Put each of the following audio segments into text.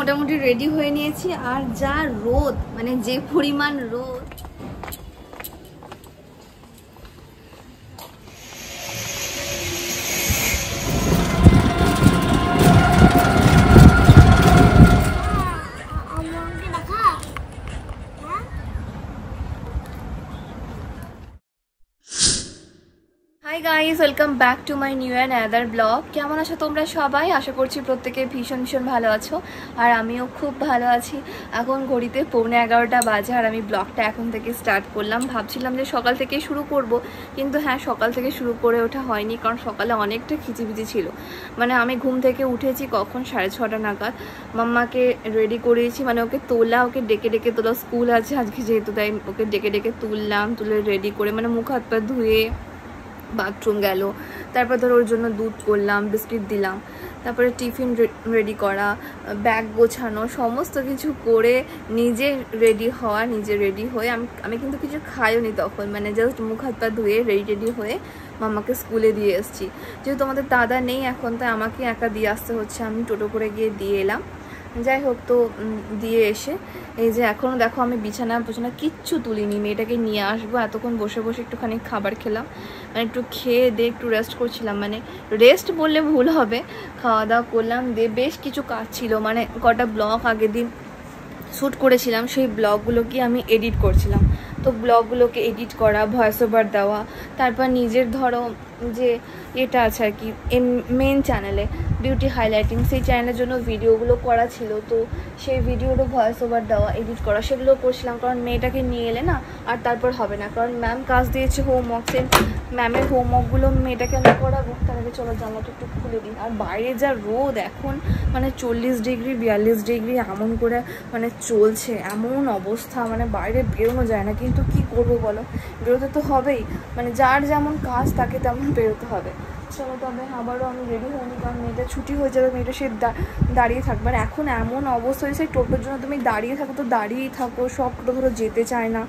মোটামুটি রেডি হয়ে নিয়েছি আর যা রোদ মানে যে পরিমাণ রোদ hi guys, welcome back to my new and other blog. কেমন আছো তোমরা সবাই? আশা করছি প্রত্যেকে ভীষণ ভালো আছো আর আমিও খুব ভালো আছি। এখন ঘড়িতে 11:15 বাজে আর আমি ব্লগটা এখন থেকে স্টার্ট করলাম। ভাবছিলাম যে সকাল থেকে শুরু করব, কিন্তু হ্যাঁ, সকাল থেকে শুরু করে ওঠা হয়নি, কারণ সকালে অনেকটা খিচিবিচি ছিল। মানে আমি ঘুম থেকে উঠেছি কখন 6:30 নাগাদ। মাম্মাকে রেডি করিয়েছি, মানে ওকে তোলা, ওকে ডেকে তোলা, স্কুল আছে আজকে যেহেতু, তাই ওকে ডেকে তুললাম, তুলে রেডি করে মানে মুখ হাত পা ধুয়ে বাথরুম গেল। তারপর ধর ওর জন্য দুধ করলাম, বিস্কিট দিলাম, তারপরে টিফিন রেডি করা, ব্যাগ গোছানো, সমস্ত কিছু করে নিজে রেডি হয়ে আমি কিন্তু কিছু খাইও নি তখন, মানে জাস্ট মুখ হাত পা ধুয়ে রেডি হয়ে মামাকে স্কুলে দিয়ে এসেছি। যেহেতু আমাদের দাদা নেই এখন, তাই আমাকে একা দিয়ে আসতে হচ্ছে। আমি টোটো করে গিয়ে দিয়ে এলাম। যাই হোক, তো দিয়ে এসে এই যে এখনও দেখো আমি বিছানা কিচ্ছু তুলিনি, মেয়েটাকে নিয়ে আসবো। এতক্ষণ বসে একটুখানি খাবার খেলাম, মানে একটু খেয়ে দিয়ে একটু রেস্ট করছিলাম। মানে রেস্ট বললে ভুল হবে, খাওয়া দাওয়া করলাম, দিয়ে বেশ কিছু কাজ ছিল, মানে কটা ব্লগ আগের দিন শ্যুট করেছিলাম, সেই ব্লগগুলোকে আমি এডিট করছিলাম। তো ব্লগগুলোকে এডিট করা, ভয়েস ওভার দেওয়া, তারপর নিজের ধরো যে এটা আছে আর কি মেন চ্যানেলে বিউটি হাইলাইটিং, সেই চ্যানেলের জন্য ভিডিওগুলো করা ছিল। তো সেই ভিডিওরও ভয়েস ওভার দেওয়া, এডিট করা, সেগুলো করছিলাম। কারণ মেয়েটাকে নিয়ে এলে না আর তারপর হবে না, কারণ ম্যাম কাজ দিয়েছে হোমওয়ার্কসে, ম্যামের হোমওয়ার্কগুলো মেয়েটাকে আমি করাবো। তার আগে চলো জামাটা একটু খুলে দিই। আর বাইরে যা রোদ এখন, মানে 40 ডিগ্রি 42 ডিগ্রি এমন করে মানে চলছে, এমন অবস্থা, মানে বাইরে বেরোনো যায় না। কিন্তু কি করব বলো, বেরোতে তো হবেই, মানে যার যেমন কাজ তাকে তেমন বেরোতে হবে। চলো, তবে আবারও আমি রেডি হইনি, কারণ মেয়েটা ছুটি হয়ে যাবে, মেয়েটা সে দাঁড়িয়ে থাকবে। আর এখন এমন অবস্থা হয়েছে, টোটোর জন্য তুমি দাঁড়িয়ে থাকো তো দাঁড়িয়েই থাকো, সব টোটো ধরো যেতে চায় না।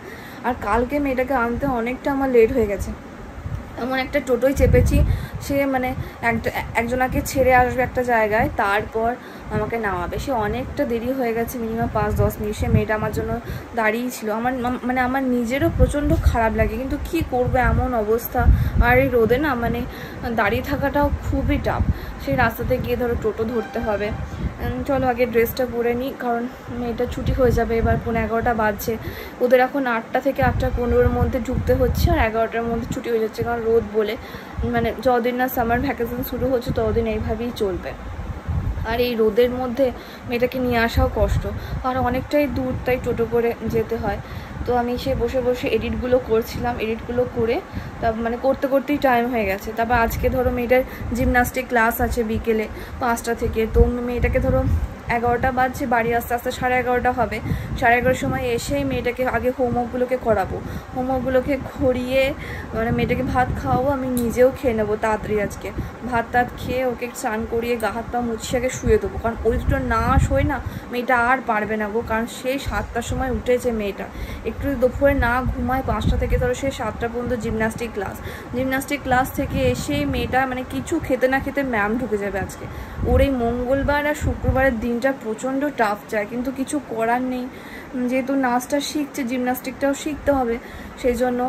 আর কালকে মেয়েটাকে আনতে অনেকটা আমার লেট হয়ে গেছে, এমন একটা টোটোয় চেপেছি, সে মানে একজনাকে ছেড়ে আসবে একটা জায়গায়, তারপর আমাকে নামাবে। সে অনেকটা দেরি হয়ে গেছে, মিনিমাম 5-10 মিনিট সে মেয়েটা আমার জন্য দাঁড়িয়েই ছিল। আমার নিজেরও প্রচণ্ড খারাপ লাগে, কিন্তু কি করবো, এমন অবস্থা। আর এই রোদে না মানে দাঁড়িয়ে থাকাটাও খুবই টাফ। সেই রাস্তাতে গিয়ে ধরো টোটো ধরতে হবে। চলো আগে ড্রেসটা পরে নিই, কারণ মেয়েটা ছুটি হয়ে যাবে। এবার 11:15 বাজছে, ওদের এখন 8টা থেকে 8:15 মধ্যে ঢুকতে হচ্ছে, আর 11টার মধ্যে ছুটি হয়ে যাচ্ছে, কারণ রোদ বলে। মানে যতদিন না সামার ভ্যাকেশন শুরু হচ্ছে ততদিন এইভাবেই চলবে। আর এই রোদের মধ্যে মেয়েটাকে নিয়ে আসাও কষ্ট, আর অনেকটাই দূর, তাই টোটো করে যেতে হয়। তো আমি সে বসে এডিটগুলো করছিলাম, এডিটগুলো করে মানে করতেই টাইম হয়ে গেছে। তারপর আজকে ধরো মেয়েটার জিমনাস্টিক ক্লাস আছে বিকেলে 5টা থেকে। তো মেয়েটাকে ধরো 11টা বাজছে, বাড়ি আস্তে 11:30 হবে। 11:30 সময় এসেই মেয়েটাকে আগে হোমওয়ার্কগুলোকে করাবো, হোমওয়ার্কগুলোকে করিয়ে মানে মেয়েটাকে ভাত খাওয়াবো, আমি নিজেও খেয়ে নেবো তাড়াতাড়ি। আজকে ভাত খেয়ে ওকে স্নান করিয়ে গা হাত পা মুছিয়ে আগে শুয়ে দেবো, কারণ ওই দুটো না শোয় না মেয়েটা আর পারবে না গো। কারণ সেই 7টার সময় উঠেছে মেয়েটা, একটু দুপুরে না ঘুমায়, 5টা থেকে ধরো সেই 7টা পর্যন্ত জিমনাস্টিক ক্লাস থেকে এসেই মেয়েটা মানে কিছু খেতে না খেতে ম্যাম ঢুকে যাবে আজকে। ওর এই মঙ্গলবার আর শুক্রবারের দিনটা প্রচণ্ড টাফ যায়, কিন্তু কিছু করার নেই, যেহেতু নাচটা শিখছে জিমনাস্টিকটাও শিখতে হবে, সেই জন্য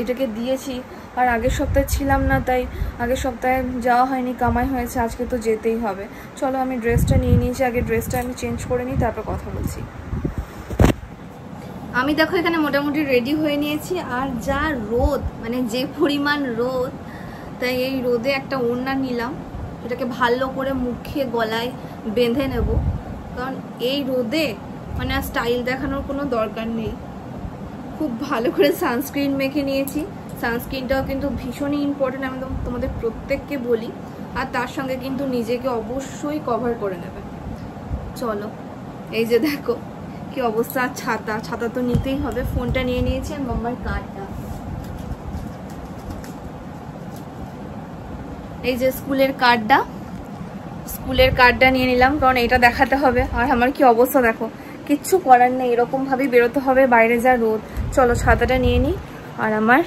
এটাকে দিয়েছি। আর আগের সপ্তাহে ছিলাম না, তাই আগের সপ্তাহে যাওয়া হয়নি, কামাই হয়েছে, আজকে তো যেতেই হবে। চলো আমি ড্রেসটা নিয়ে নিয়েছি, আগে ড্রেসটা আমি চেঞ্জ করে নিই, তারপর কথা বলছি। আমি দেখো এখানে মোটামুটি রেডি হয়ে নিয়েছি, আর যা রোদ মানে যে পরিমাণ রোদ, তাই এই রোদে একটা ওড়না নিলাম, এটাকে ভালো করে মুখে গলায় বেঁধে নেব, কারণ এই রোদে মানে আর স্টাইল দেখানোর কোনো দরকার নেই। খুব ভালো করে সানস্ক্রিন মেখে নিয়েছি, সানস্ক্রিনটাও কিন্তু ভীষণই ইম্পর্টেন্ট, আমি তোমাদের প্রত্যেককে বলি। আর তার সঙ্গে কিন্তু নিজেকে অবশ্যই কভার করে নেবে। চলো, এই যে দেখো কি অবস্থা। আর ছাতা তো নিতেই হবে। ফোনটা নিয়ে নিয়েছি, আর মাম্মার কার্ডটা, এই যে স্কুলের কার্ডটা নিয়ে নিলাম, কারণ এটা দেখাতে হবে। আর আমার কি অবস্থা দেখো, কিচ্ছু করার নেই, এরকম ভাবেই বেরোতে হবে, বাইরে যা রোদ। চলো ছাতাটা নিয়ে নিই, আর আমার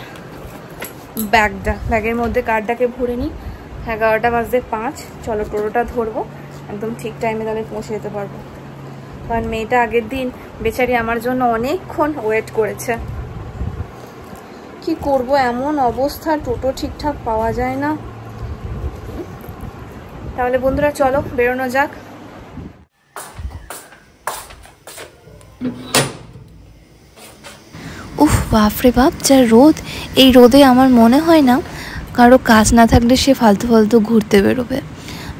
ব্যাগের মধ্যে কার্ডটাকে ভরে নিই। 11:05 চলো টোটোটা ধরবো, একদম ঠিক টাইমে তাহলে পৌঁছে যেতে পারবো। কারণ মেয়েটা আগের দিন বেচারি আমার জন্য অনেকক্ষণ ওয়েট করেছে। কি করব, এমন অবস্থা, টোটো ঠিকঠাক পাওয়া যায় না। তাহলে বন্ধুরা চলো বেরোনো যাক। উফ বাপরে বাপ, যা রোদ! এই রোদে আমার মনে হয় না কারো কাজ না থাকলে সে ফালতু ফালতু ঘুরতে বেরোবে।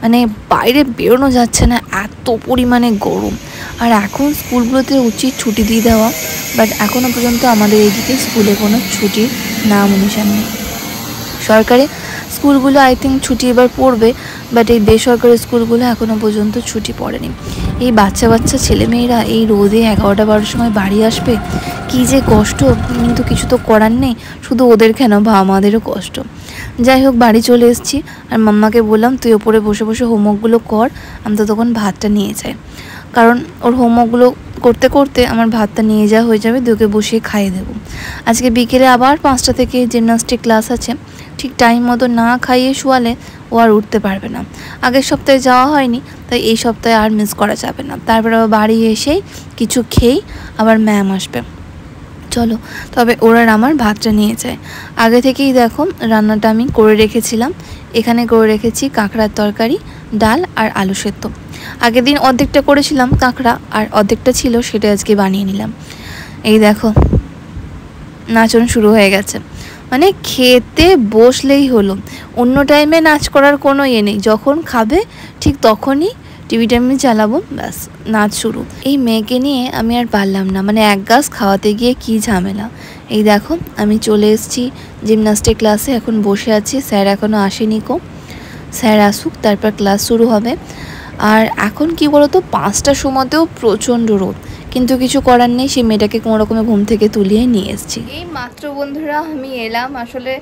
মানে বাইরে বেরোনো যাচ্ছে না, এত পরিমাণে গরম। আর এখন স্কুলগুলোতে উচিত ছুটি দিয়ে দেওয়া, বাট এখনও পর্যন্ত আমাদের এইদিকে স্কুলে কোনো ছুটির নাম নিশান নেই। সরকারি স্কুলগুলো আই থিঙ্ক ছুটি এবার পড়বে, বাট এই বেসরকারি স্কুলগুলো এখনও পর্যন্ত ছুটি পড়েনি। এই বাচ্চা বাচ্চা ছেলেমেয়েরা এই রোদে 11টা-12টার সময় বাড়ি আসবে, কী যে কষ্ট। কিন্তু কিছু তো করার নেই, শুধু ওদের কেন, আমাদেরও কষ্ট। যাই হোক, বাড়ি চলে এসেছি আর মাম্মাকে বললাম তুই ওপরে বসে বসে হোমওয়ার্কগুলো কর, আমি তো তখন ভাতটা নিয়ে যাই। কারণ ওর হোমওয়ার্কগুলো করতে করতে আমার ভাতটা নিয়ে যাওয়া হয়ে যাবে, ওকে বসিয়ে খাইয়ে দেবো। আজকে বিকেলে আবার 5টা থেকে জিমনাস্টিক ক্লাস আছে। ঠিক টাইম মতো না খাইয়ে শোয়ালে ও আর উঠতে পারবে না। আগের সপ্তাহে যাওয়া হয়নি, তাই এই সপ্তাহে আর মিস করা যাবে না। তারপর আবার বাড়ি এসেই কিছু খেয়েই আবার ম্যাম আসবে। চলো তবে ওরা আমার ভাতটা নিয়ে যায়। আগে থেকেই দেখো রান্নাটা আমি করে রেখেছিলাম। এখানে করে রেখেছি কাঁকড়ার তরকারি, ডাল আর আলু সেদ্ধ। আগের দিন অর্ধেকটা করেছিলাম কাঁকড়া, আর অর্ধেকটা ছিল সেটা আজকে বানিয়ে নিলাম। এই দেখো নাচন শুরু হয়ে গেছে, মানে খেতে বসলেই হলো। অন্য টাইমে নাচ করার কোনো ইয়ে নেই, যখন খাবে ঠিক তখনই টিভিটা আমি চালাবো, ব্যাস নাচ শুরু। এই মেয়েকে নিয়ে আমি আর পারলাম না, মানে এক গাছ খাওয়াতে গিয়ে কি ঝামেলা। এই দেখো আমি চলে এসেছি জিমনাস্টিক ক্লাসে, এখন বসে আছি। স্যার এখনও আসেনি কো, স্যার আসুক তারপর ক্লাস শুরু হবে। আর এখন কি বলতো, 5টার সময়তেও প্রচণ্ড রোদ, কিন্তু কিছু করার নেই, সেই মেয়েটাকে কোনো রকমে ঘুম থেকে তুলিয়ে নিয়ে এসেছি। এই মাত্র বন্ধুরা আমি এলাম। আসলে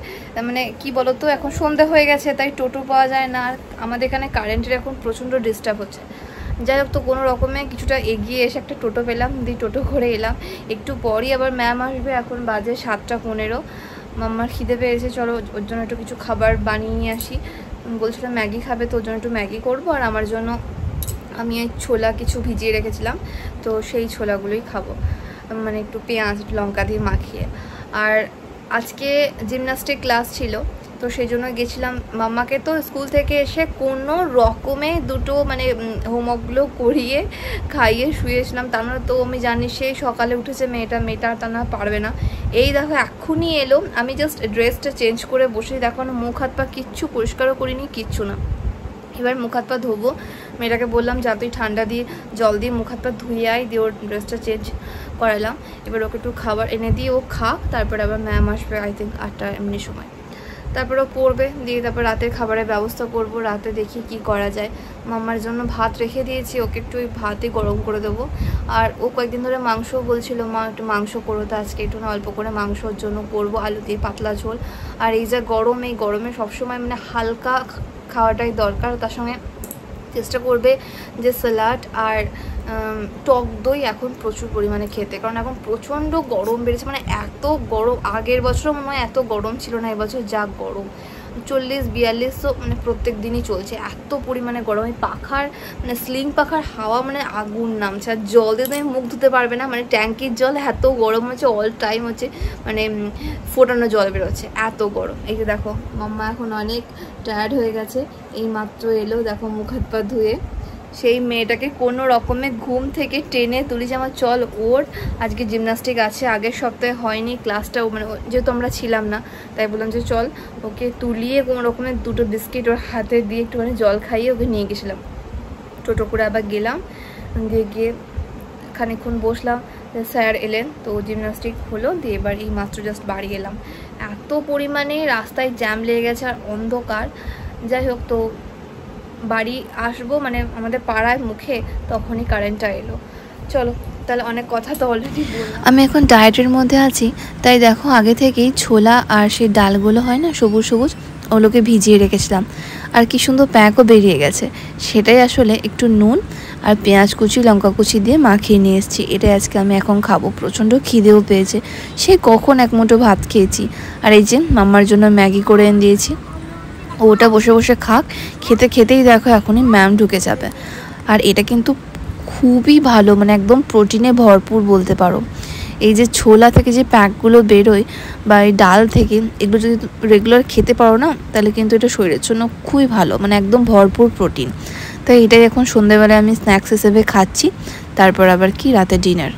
মানে কি বলতো, এখন সন্ধ্যা হয়ে গেছে, তাই টোটো পাওয়া যায় না। আর আমাদের এখানে কারেন্টের এখন প্রচণ্ড ডিস্টার্ব হচ্ছে। যাই হোক, তো কোনো রকমে কিছুটা এগিয়ে এসে একটা টোটো পেলাম, দিয়ে টোটো করে এলাম। একটু পরই আবার ম্যাম আসবে, এখন বাজে 7টা 15। মাম্মার খিদে পেয়েছে, চলো ওর জন্য একটু কিছু খাবার বানিয়ে নিয়ে আসি। বলছিলাম ম্যাগি খাবে, তো ওর জন্য একটু ম্যাগি করবো। আর আমার জন্য আমি এই ছোলা কিছু ভিজিয়ে রেখেছিলাম, তো সেই ছোলাগুলোই খাবো, মানে একটু পেঁয়াজ লঙ্কা দিয়ে মাখিয়ে। আর আজকে জিমনাস্টিক ক্লাস ছিল, তো সেই জন্য গেছিলাম। মাম্মাকে তো স্কুল থেকে এসে কোনো রকমে দুটো মানে হোমওয়ার্কগুলো করিয়ে খাইয়ে শুয়েছিলাম। তার মানে তো আমি জানি সেই সকালে উঠেছে মেয়েটা তা না পারবে না। এই দেখো এক্ষুনি এলো, আমি জাস্ট ড্রেসটা চেঞ্জ করে বসেই দেখো মুখ হাত পা কিচ্ছু পরিষ্কারও করিনি, কিচ্ছু না। এবার মুখ হাত পা ধোবো। মেয়েটাকে বললাম যা তুই ঠান্ডা দিয়ে জল দিয়ে মুখ হাত পা ধুয়ে আয়, দিয়ে ওর ড্রেসটা চেঞ্জ করালাম। এবার ওকে একটু খাবার এনে দিয়ে ও খাক, তারপরে আবার ম্যাম আসবে আই থিঙ্ক 8টা এমনি সময়। তারপর ও পড়বে, দিয়ে তারপর রাতের খাবারের ব্যবস্থা করব। রাতে দেখি কি করা যায়। মাম্মার জন্য ভাত রেখে দিয়েছি, ওকে একটু ওই ভাতই গরম করে দেবো। আর ও কয়েকদিন ধরে মাংস বলছিল, মা একটু মাংস করো, তো আজকে একটু না অল্প করে মাংসর জন্য করবো, আলু দিয়ে পাতলা ঝোল। আর এই যা গরম, এই গরমে সবসময় মানে হালকা খাওয়াটাই দরকার। তার সঙ্গে চেষ্টা করবে যে স্যালাড আর টক দই এখন প্রচুর পরিমাণে খেতে, কারণ এখন প্রচণ্ড গরম বেড়েছে। মানে এত গরম, আগের বছরও মনে হয় এত গরম ছিল না, এবছর যা গরম 40-42 মানে প্রত্যেক দিনই চলছে, এত পরিমাণে গরম। এই পাখার মানে স্লিং পাখার হাওয়া মানে আগুন নামছে, আর জল দিয়ে তুমি মুখ ধুতে পারবে না, মানে ট্যাঙ্কির জল এত গরম হচ্ছে, অল টাইম হচ্ছে মানে ফোটানো জল বেরোচ্ছে, এত গরম। এই যে দেখো মাম্মা এখন অনেক টায়ার্ড হয়ে গেছে, এই মাত্র এলো, দেখো মুখ হাত পা ধুয়ে। সেই মেয়েটাকে কোনো রকমে ঘুম থেকে টেনে তুলি যে আমার চল ওর আজকে জিমনাস্টিক আছে, আগের সপ্তাহে হয়নি ক্লাসটাও, মানে যেহেতু আমরা ছিলাম না তাই বললাম যে চল। ওকে তুলিয়ে কোনো রকমে দুটো বিস্কিট ওর হাতে দিয়ে একটুখানি জল খাইয়ে ওকে নিয়ে গেছিলাম। টোটো করে আবার গেলাম, গিয়ে খানিকক্ষণ বসলাম, স্যার এলেন, তো জিমনাস্টিক হলো, দিয়ে এবার এই মাত্র জাস্ট বাড়ি এলাম। এত পরিমাণে রাস্তায় জ্যাম লেগে গেছে আর অন্ধকার। যাই হোক, তো বাড়ি আসবো মানে আমাদের পাড়ার মুখে তখনই কারেন্টটা এলো। চলো তাহলে, অনেক কথা তো অলরেডি বললাম। আমি এখন ডায়েটের মধ্যে আছি, তাই দেখো আগে থেকেই ছোলা আর সেই ডালগুলো হয় না সবুজ সবুজ, ওগুলোকে ভিজিয়ে রেখেছিলাম। আর কি সুন্দর প্যাকও বেরিয়ে গেছে, সেটাই আসলে একটু নুন আর পেঁয়াজ কুচি লঙ্কা কুচি দিয়ে মাখিয়ে নিয়ে এসেছি। এটাই আজকে আমি এখন খাবো, প্রচণ্ড খিদেও পেয়েছে, সে কখন এক মুঠো ভাত খেয়েছি। আর এই যে মাম্মার জন্য ম্যাগি করে এনে দিয়েছি। ওটা বসে বসে খাক, খেতে খেতেই দেখো এখনই ম্যাম ঢুকে যাবে। আর এটা কিন্তু খুবই ভালো, মানে একদম প্রোটিনে ভরপুর বলতে পারো। এই যে ছোলা থেকে যে প্যাকগুলো বেরোয় বা এই ডাল থেকে, এগুলো যদি রেগুলার খেতে পারো না, তাহলে কিন্তু এটা শরীরের জন্য খুবই ভালো, মানে একদম ভরপুর প্রোটিন। তাই এটাই এখন সন্ধ্যেবেলায় আমি স্ন্যাক্স হিসেবে খাচ্ছি, তারপর আবার কি রাতে ডিনার।